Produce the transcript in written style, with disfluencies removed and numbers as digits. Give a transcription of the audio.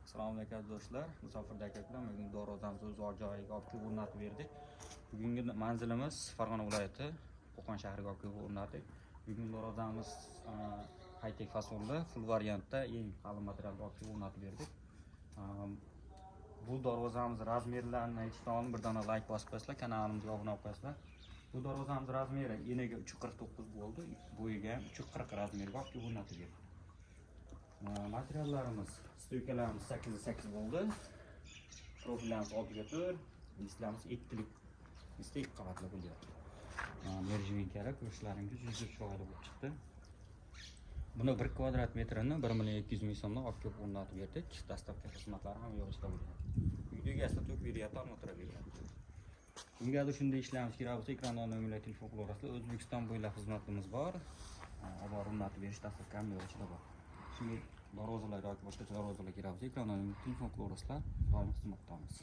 Assalomu alaykum do'stlar. Musofirda aka bilan bugun Dorozamiz o'z joyiga olib kelib o'rnatib berdik. Bugungi manzilimiz Farg'ona viloyati Qo'qon shahriga olib kelib o'rnatdik. Bugun Dorozamiz high-tech fasolda, full variantda eng qalin materialga olib kelib o'rnatib berdik. Bu darvozamiz razmerlarini aytishdan bir dona like bosib qo'yasizlar, kanalimizga obuna bo'lib qo'yasizlar. Bu darvozamiz razmeri eniga 349 bo'ldi, bo'yiga 340 razmerga olib kelib o'rnatib berdik. Materiallarimiz stoykalarimiz 8x8 bo'ldi. Profillarimiz 6x4, listlarimiz 2 qavatli bo'lyapti. Merjivinklar ko'rishlaringiz juda chiroyli bo'lib chiqdi. Buni 1 kvadrat metrini 1 million 200 ming so'mdan olib kelib o'rnatib berdik. Dastavka xizmatlari ham yo'qda bo'ladi. Uyda asli to'k beryapti, motor beryapti. Bunga shunday ishlarimiz kerak bo'lsa, ekrandan nomerlar telefon qilaverasizlar. O'zbekiston bo'ylab xizmatimiz bor. Olib o'rnatib berish dastavka ham yo'qda bor. Şimdi darvozalar yoki boshqa darvozalar kerak bo'lsa, ekrandan telefon qilaverasizlar. Doim xizmatdamiz.